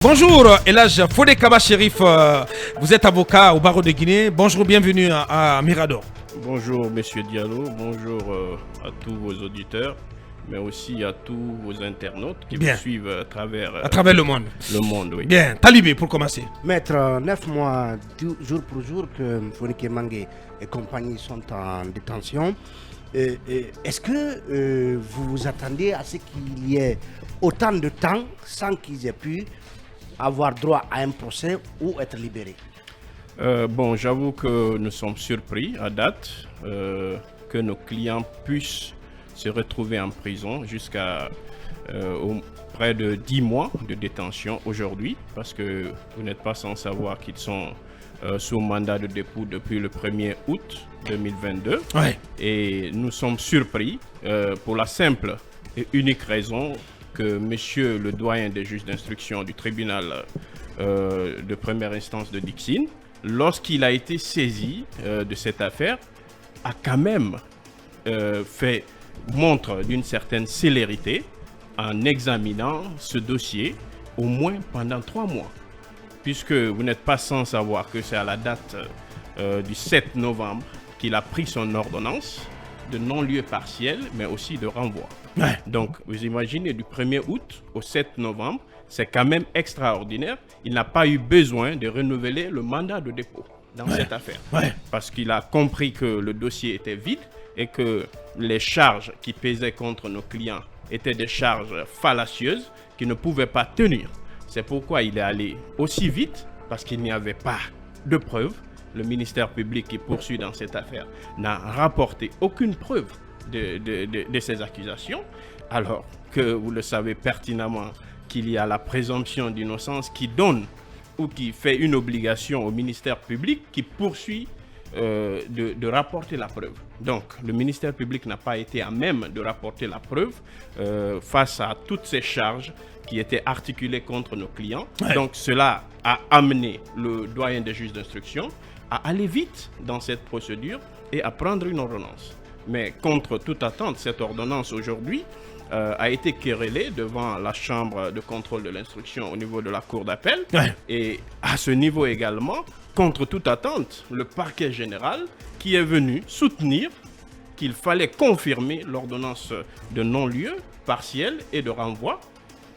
Bonjour, Elhadj Fodé Kaba Chérif, vous êtes avocat au barreau de Guinée. Bonjour, bienvenue à Mirador. Bonjour Monsieur Diallo, bonjour à tous vos auditeurs, mais aussi à tous vos internautes qui vous suivent à travers le monde. Le monde, oui. Bien, Talibé pour commencer. Maître, 9 mois, jour pour jour que Fonikè Menguè et compagnie sont en détention. Est-ce que vous vous attendez à ce qu'il y ait autant de temps sans qu'ils aient pu avoir droit à un procès ou être libérés? Bon, j'avoue que nous sommes surpris à date que nos clients puissent se retrouver en prison jusqu'à près de 10 mois de détention aujourd'hui, parce que vous n'êtes pas sans savoir qu'ils sont sous mandat de dépôt depuis le 1er août 2022. Ouais. Et nous sommes surpris pour la simple et unique raison que monsieur le doyen des juges d'instruction du tribunal de première instance de Dixine, lorsqu'il a été saisi de cette affaire, a quand même fait montre d'une certaine célérité en examinant ce dossier au moins pendant 3 mois. Puisque vous n'êtes pas sans savoir que c'est à la date du 7 novembre qu'il a pris son ordonnance de non-lieu partiel, mais aussi de renvoi. Ouais. Donc, vous imaginez, du 1er août au 7 novembre, c'est quand même extraordinaire. Il n'a pas eu besoin de renouveler le mandat de dépôt dans cette affaire. Ouais. Parce qu'il a compris que le dossier était vide et que les charges qui pesaient contre nos clients étaient des charges fallacieuses qui ne pouvaient pas tenir. C'est pourquoi il est allé aussi vite, parce qu'il n'y avait pas de preuves. Le ministère public qui poursuit dans cette affaire n'a rapporté aucune preuve de ces accusations, alors que vous le savez pertinemment qu'il y a la présomption d'innocence qui donne ou qui fait une obligation au ministère public qui poursuit de rapporter la preuve. Donc, le ministère public n'a pas été à même de rapporter la preuve face à toutes ces charges qui étaient articulées contre nos clients. Ouais. Donc, cela a amené le doyen des juges d'instruction à aller vite dans cette procédure et à prendre une ordonnance. Mais contre toute attente, cette ordonnance aujourd'hui a été querellée devant la chambre de contrôle de l'instruction au niveau de la cour d'appel. Ouais. Et à ce niveau également, contre toute attente, le parquet général qui est venu soutenir qu'il fallait confirmer l'ordonnance de non-lieu partiel et de renvoi.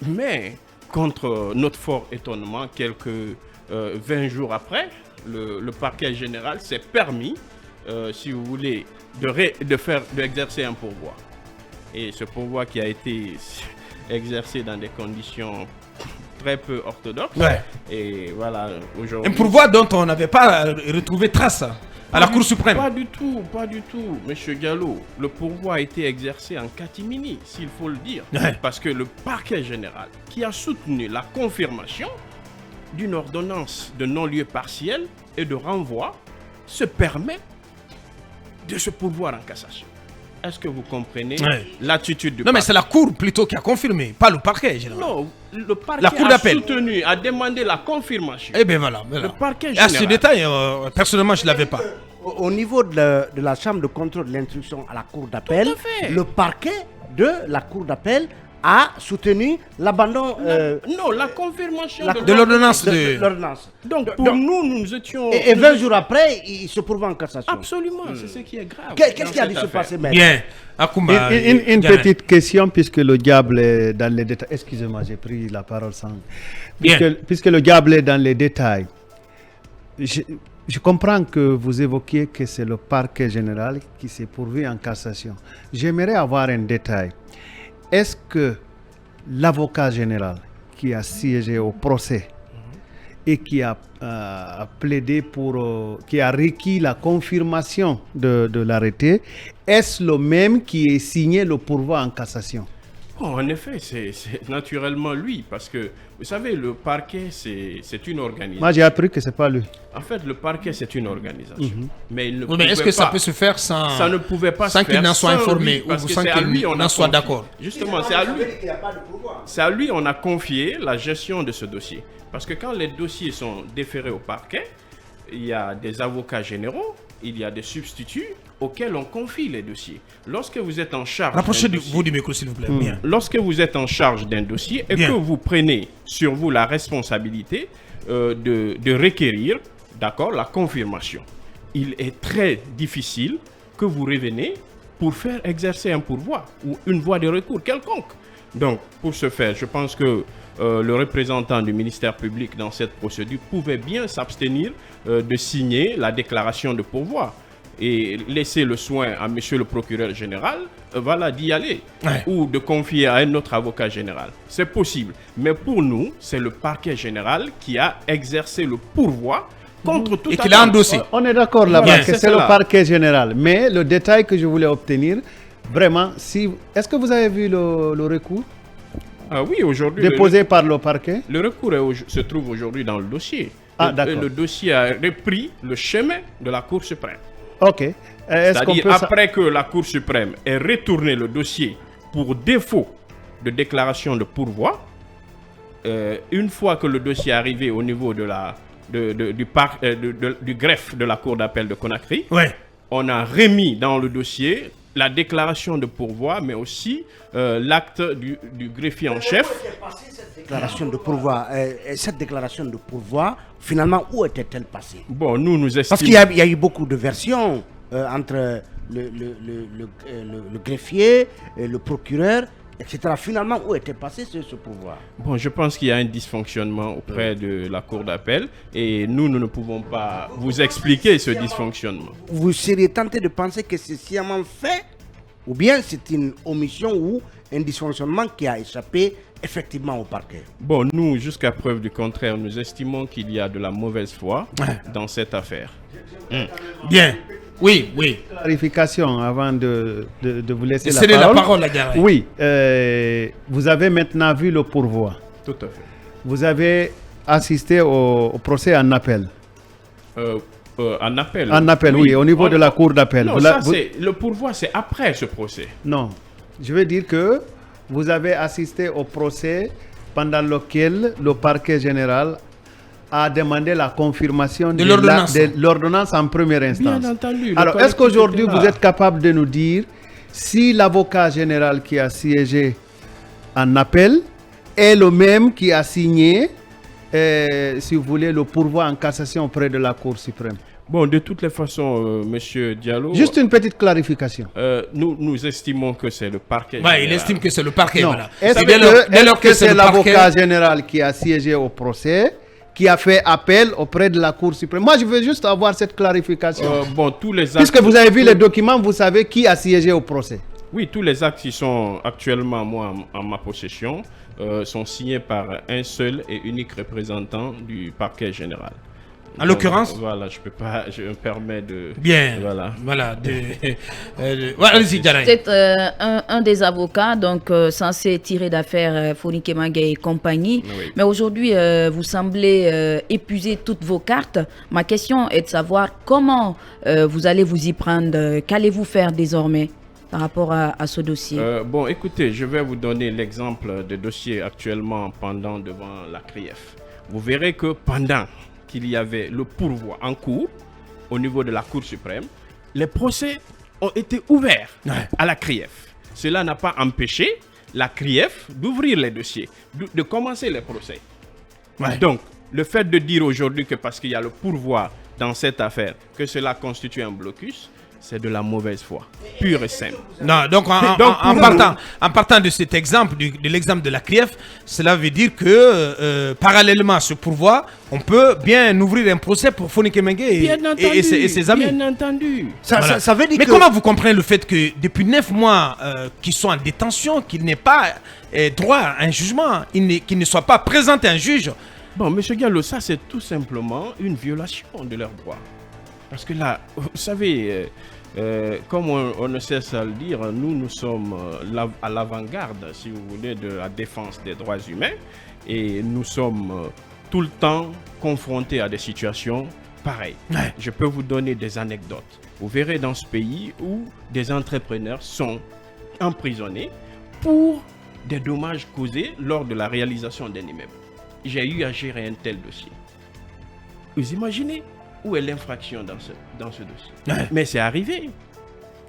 Mais contre notre fort étonnement, quelques 20 jours après, le parquet général s'est permis, si vous voulez, d'exercer un pourvoi. Et ce pourvoi qui a été exercé dans des conditions très peu orthodoxes. Ouais. Et voilà, aujourd'hui... Un pourvoi dont on n'avait pas retrouvé trace à la Cour suprême. Pas du tout, Monsieur Diallo. Le pourvoi a été exercé en catimini, s'il faut le dire. Ouais. Parce que le parquet général, qui a soutenu la confirmation d'une ordonnance de non-lieu partiel et de renvoi, se permet de se pourvoir en cassation. Est-ce que vous comprenez l'attitude du parquet? Non, mais c'est la Cour plutôt qui a confirmé, pas le parquet général. Non, le parquet La Cour d'appel a soutenu, a demandé la confirmation. Eh bien voilà. Le parquet À général. ce détail, personnellement, je ne l'avais pas. Au niveau de la chambre de contrôle de l'instruction à la cour d'appel, Tout à fait. le parquet de la cour d'appel a soutenu l'abandon Non, la confirmation de l'ordonnance de l'ordonnance. Donc, pour nous étions... Et 20 jours après, il se pourvoit en cassation. Absolument, c'est ce qui est grave. Qu'est-ce qui a dû se passer, maître? Bien. Akoumba, Une Diarra. petite question, puisque le diable est dans les détails. Excusez-moi, j'ai pris la parole sans. Bien. Puisque le diable est dans les détails. Je comprends que vous évoquiez que c'est le parquet général qui s'est pourvu en cassation. J'aimerais avoir un détail. Est-ce que l'avocat général qui a siégé au procès et qui a plaidé pour, qui a requis la confirmation de l'arrêté, est-ce le même qui est signé le pourvoi en cassation? Bon, en effet, c'est naturellement lui, parce que, vous savez, le parquet, c'est une organisation. Moi, j'ai appris que ce n'est pas lui. En fait, le parquet, c'est une organisation. Mais il ne Oui, mais est-ce pouvait que ça pas- peut se faire sans, Ça ne pouvait pas sans se qu'il faire n'en soit sans informé lui, parce ou que sans c'est à lui qu'il on a n'en soit confié. d'accord? Justement, c'est à lui on a confié la gestion de ce dossier. Parce que quand les dossiers sont déférés au parquet, il y a des avocats généraux il y a des substituts auxquels on confie les dossiers. Lorsque vous êtes en charge... Rapprochez-vous du micro, s'il vous plaît. Bien. Lorsque vous êtes en charge d'un dossier et Bien. que vous prenez sur vous la responsabilité de requérir, d'accord, la confirmation, il est très difficile que vous reveniez pour faire exercer un pourvoi ou une voie de recours quelconque. Donc, pour ce faire, je pense que le représentant du ministère public dans cette procédure pouvait bien s'abstenir de signer la déclaration de pourvoi et laisser le soin à monsieur le procureur général d'y aller ou de confier à un autre avocat général. C'est possible. Mais pour nous, c'est le parquet général qui a exercé le pourvoi contre tout Et qu'il a endossé. On est d'accord là-bas Bien, que c'est c'est le cela. parquet général. Mais le détail que je voulais obtenir, vraiment, est-ce que vous avez vu le recours Ah oui, aujourd'hui, déposé par le parquet? le recours se trouve aujourd'hui dans le dossier. Ah, Et d'accord. le dossier a repris le chemin de la Cour suprême. Ok. Est-ce qu'on C'est-à-dire peut... après que la Cour suprême ait retourné le dossier pour défaut de déclaration de pourvoi, une fois que le dossier est arrivé au niveau de du greffe de la Cour d'appel de Conakry, Ouais. on a remis dans le dossier la déclaration de pourvoi, mais aussi l'acte du greffier en chef. Déclaration de pourvoi, cette déclaration de pourvoi, finalement, où était-elle passée? Bon, nous estimons... Parce qu'il y a eu beaucoup de versions entre le greffier, le procureur, etc. Finalement, où était passé ce pouvoir? Bon, je pense qu'il y a un dysfonctionnement auprès de la Cour d'appel et nous ne pouvons pas vous expliquer ce dysfonctionnement. Vous seriez tenté de penser que c'est sciemment fait, ou bien c'est une omission ou un dysfonctionnement qui a échappé effectivement au parquet? Bon, nous, jusqu'à preuve du contraire, nous estimons qu'il y a de la mauvaise foi dans cette affaire. Bien. Oui, oui. Clarification avant de vous laisser Cédez la parole à Garay. Oui, vous avez maintenant vu le pourvoi. Tout à fait. Vous avez assisté au procès en appel. En appel. En appel, oui, au niveau de la cour d'appel. Non, le pourvoi, c'est après ce procès. Non, je veux dire que vous avez assisté au procès pendant lequel le parquet général a demandé la confirmation de l'ordonnance en première instance. Bien entendu. Alors, est-ce qu'aujourd'hui, était là. vous êtes capable de nous dire si l'avocat général qui a siégé en appel est le même qui a signé, si vous voulez, le pourvoi en cassation auprès de la Cour suprême? Bon, de toutes les façons, monsieur Diallo... Juste une petite clarification. Nous estimons que c'est le parquet Ouais, général. il estime que c'est le parquet. Non. Voilà. Est-ce Et dès lors que c'est le l'avocat parquet- général qui a siégé au procès, qui a fait appel auprès de la Cour suprême? Moi, je veux juste avoir cette clarification. Bon, tous les actes... Puisque vous avez vu les documents, vous savez qui a siégé au procès. Oui, tous les actes qui sont actuellement, moi, en ma possession, sont signés par un seul et unique représentant du parquet général. En l'occurrence? Voilà, je me permets de... Bien. Voilà. Voilà. Ouais, allez-y, Garay. C'est un des avocats donc censé tirer d'affaire Founi Kemangue et compagnie. Oui. Mais aujourd'hui, vous semblez épuiser toutes vos cartes. Ma question est de savoir comment vous allez vous y prendre. Qu'allez-vous faire désormais par rapport à ce dossier? Bon, écoutez, je vais vous donner l'exemple de dossier actuellement pendant devant la CRIEF. Vous verrez que pendant qu'il y avait le pourvoi en cours au niveau de la Cour suprême, les procès ont été ouverts à la CRIEF. Cela n'a pas empêché la CRIEF d'ouvrir les dossiers, de commencer les procès. Ouais. Donc, le fait de dire aujourd'hui que parce qu'il y a le pourvoi dans cette affaire, que cela constitue un blocus, c'est de la mauvaise foi, pure et simple. Non, donc en partant de cet exemple, de l'exemple de la CRIEF, cela veut dire que parallèlement à ce pourvoi, on peut bien ouvrir un procès pour Founi Kemangue et ses amis. Bien entendu. Voilà. Ça veut dire Mais que... comment vous comprenez le fait que depuis 9 mois qu'ils sont en détention, qu'ils n'aient pas droit à un jugement, qu'ils ne soient pas présentés à un juge? Bon, monsieur Gallo, ça c'est tout simplement une violation de leurs droits. Parce que là, vous savez, comme on ne cesse à le dire, nous sommes à l'avant-garde, si vous voulez, de la défense des droits humains. Et nous sommes tout le temps confrontés à des situations pareilles. Ouais. Je peux vous donner des anecdotes. Vous verrez dans ce pays où des entrepreneurs sont emprisonnés pour des dommages causés lors de la réalisation d'un immeuble. J'ai eu à gérer un tel dossier. Vous imaginez? où est l'infraction dans ce dossier? Mais c'est arrivé.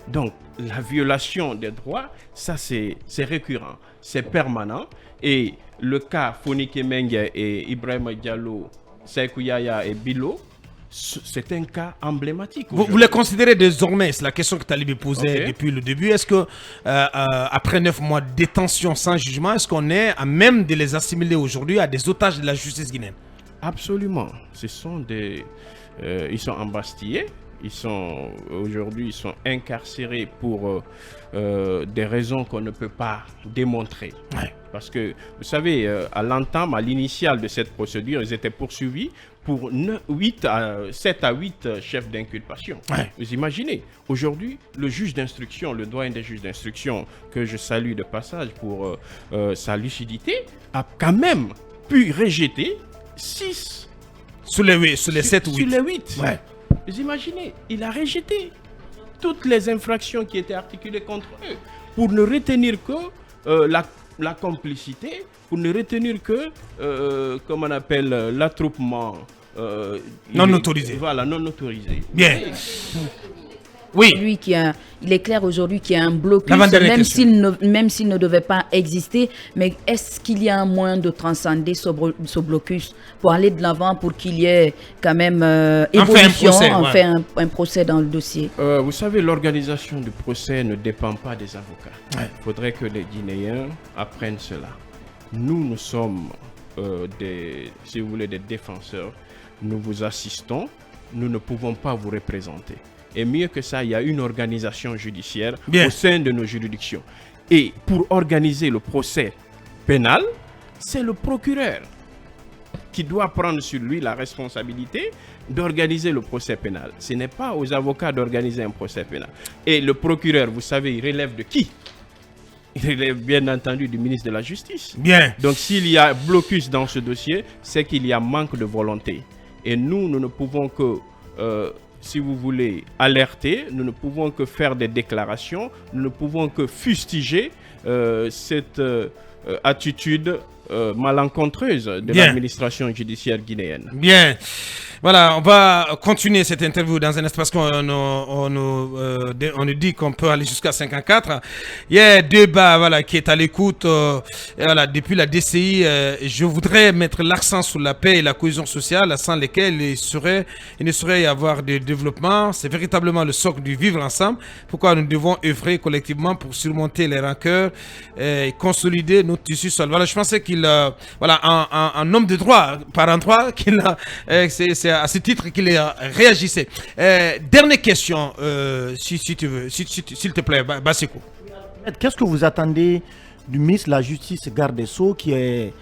Donc, la violation des droits, ça c'est récurrent, c'est permanent. Et le cas Fonike Mengue et Ibrahima Diallo, Sekou Yaya et Bilo, c'est un cas emblématique. Vous les considérez désormais, c'est la question que Talibé posait depuis le début, est-ce que après 9 mois de détention sans jugement, est-ce qu'on est à même de les assimiler aujourd'hui à des otages de la justice guinéenne? Absolument. Ce sont des... ils sont embastillés. Aujourd'hui, ils sont incarcérés pour des raisons qu'on ne peut pas démontrer. Parce que, vous savez, à l'entame, à l'initiale de cette procédure, ils étaient poursuivis pour 7 à 8 chefs d'inculpation. Vous imaginez, aujourd'hui, le juge d'instruction, le doyen des juges d'instruction, que je salue de passage pour sa lucidité, a quand même pu rejeter 6 sur les 7 ou 8. Sur les 8. Vous imaginez, il a rejeté toutes les infractions qui étaient articulées contre eux pour ne retenir que la complicité, pour ne retenir que, comme on appelle, l'attroupement non autorisé. Voilà, non autorisé. Bien. Oui. Il est clair aujourd'hui qu'il y a un blocus, même s'il ne devait pas exister. Mais est-ce qu'il y a un moyen de transcender ce blocus pour aller de l'avant, pour qu'il y ait quand même évolution, un procès dans le dossier? Vous savez, l'organisation du procès ne dépend pas des avocats. Il faudrait que les Guinéens apprennent cela. Nous sommes si vous voulez, des défenseurs. Nous vous assistons. Nous ne pouvons pas vous représenter. Et mieux que ça, il y a une organisation judiciaire au sein de nos juridictions. Et pour organiser le procès pénal, c'est le procureur qui doit prendre sur lui la responsabilité d'organiser le procès pénal. Ce n'est pas aux avocats d'organiser un procès pénal. Et le procureur, vous savez, il relève de qui? Il relève bien entendu du ministre de la Justice. Donc s'il y a blocus dans ce dossier, c'est qu'il y a manque de volonté. Et nous ne pouvons que... si vous voulez alerter, nous ne pouvons que faire des déclarations, nous ne pouvons que fustiger cette attitude malencontreuse de l'administration judiciaire guinéenne. Bien. Voilà, on va continuer cette interview dans un espace qu'on nous dit qu'on peut aller jusqu'à 54. Il y a un débat qui est à l'écoute depuis la DCI. Je voudrais mettre l'accent sur la paix et la cohésion sociale, sans lesquelles il ne saurait y avoir de développement. C'est véritablement le socle du vivre ensemble. Pourquoi nous devons œuvrer collectivement pour surmonter les rancœurs et consolider notre tissu social. Voilà, je pensais qu'il un homme de droit, parent droit, c'est à ce titre qu'il réagissait. Dernière question, si tu veux, s'il te plaît, Basseko. Qu'est-ce que vous attendez du ministre de la Justice, garde des Sceaux, qui est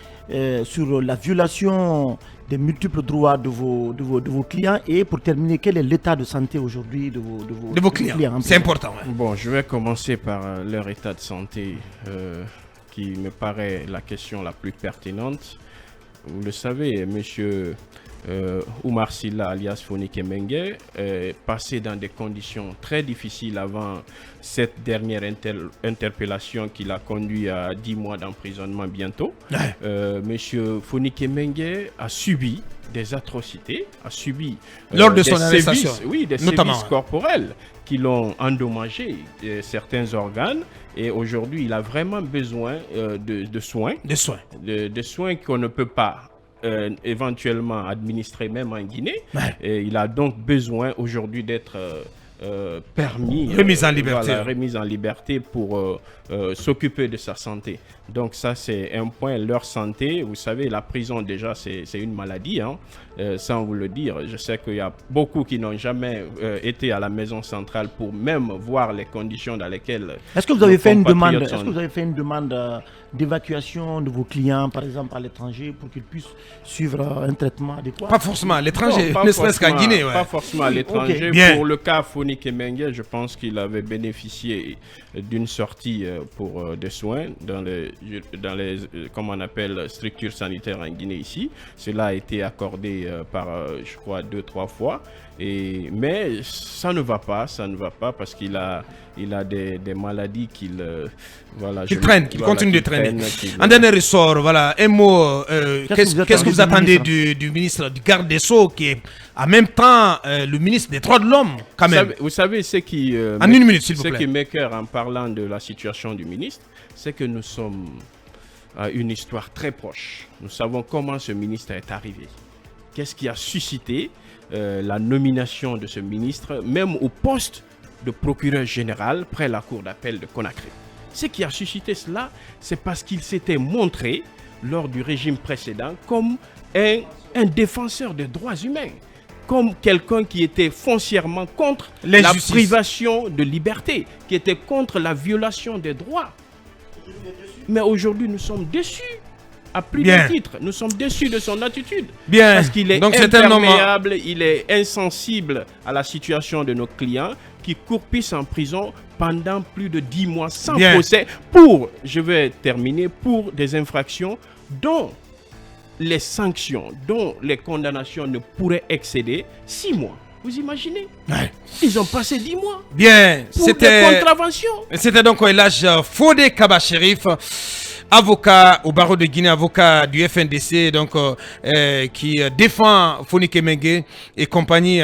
sur la violation des multiples droits de vos clients, et pour terminer, quel est l'état de santé aujourd'hui de vos clients? C'est important. Bon, je vais commencer par leur état de santé, qui me paraît la question la plus pertinente. Vous le savez, monsieur Oumar Silla, alias Fonike Mengue, est passé dans des conditions très difficiles avant cette dernière interpellation qui l'a conduit à 10 mois d'emprisonnement bientôt. Monsieur Fonike Mengue a subi des atrocités, a subi lors de son arrestation, des sévices corporels qui l'ont endommagé certains organes, et aujourd'hui il a vraiment besoin de soins qu'on ne peut pas éventuellement administrer même en Guinée. Et il a donc besoin aujourd'hui d'être remise en liberté pour s'occuper de sa santé. Donc ça, c'est un point. Leur santé, vous savez, la prison déjà, c'est une maladie, sans vous le dire. Je sais qu'il y a beaucoup qui n'ont jamais été à la maison centrale pour même voir les conditions dans lesquelles... Est-ce que vous avez fait une demande d'évacuation de vos clients, par exemple à l'étranger, pour qu'ils puissent suivre un traitement adéquat? Pas forcément à l'étranger, ne serait-ce qu'à Guinée. Pas forcément à l'étranger. Pour le cas Fonike Mengue, je pense qu'il avait bénéficié d'une sortie pour des soins dans les comme on appelle, structures sanitaires en Guinée ici. Cela a été accordé par, je crois, 2-3 fois. Mais ça ne va pas parce qu'il a des maladies qu'il continue de traîner. Un dernier ressort, voilà, un mot. Qu'est-ce que vous attendez du ministre, du garde des Sceaux, qui est en même temps le ministre des droits de l'homme, quand même. Vous savez ce qui... en une minute, s'il vous plaît. Ce qui m'écoeure en parlant de la situation du ministre, c'est que nous sommes à une histoire très proche. Nous savons comment ce ministre est arrivé. Qu'est-ce qui a suscité la nomination de ce ministre, même au poste de procureur général près la cour d'appel de Conakry. Ce qui a suscité cela, c'est parce qu'il s'était montré, lors du régime précédent, comme un défenseur des droits humains, comme quelqu'un qui était foncièrement contre la privation de liberté, qui était contre la violation des droits. Mais aujourd'hui, nous sommes déçus. À plus d'un titre, nous sommes déçus de son attitude. Parce qu'il est imperméable, il est insensible à la situation de nos clients qui croupissent en prison pendant plus de 10 mois sans procès je vais terminer, pour des infractions dont les sanctions, dont les condamnations ne pourraient excéder 6 mois. Vous imaginez? Ils ont passé 10 mois. Pour des contraventions. C'était donc Elhadj Fodé Kaba Cherif, avocat au barreau de Guinée, avocat du FNDC, donc qui défend Fonicé Mengué et compagnie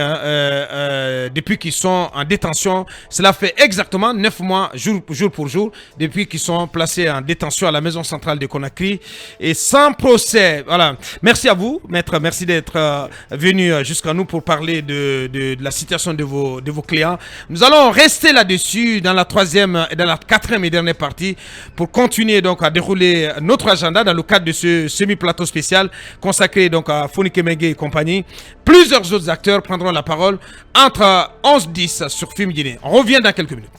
depuis qu'ils sont en détention. Cela fait exactement 9 mois, jour pour jour, depuis qu'ils sont placés en détention à la maison centrale de Conakry et sans procès. Voilà. Merci à vous, maître. Merci d'être venu jusqu'à nous pour parler de la situation de vos clients. Nous allons rester là-dessus dans la 3e et dans la 4e et dernière partie pour continuer donc à dérouler notre agenda dans le cadre de ce semi-plateau spécial consacré donc à Fonicé Mengué et compagnie. Plusieurs autres acteurs prendront la parole entre 11-10 sur Film Guinée. On revient dans quelques minutes.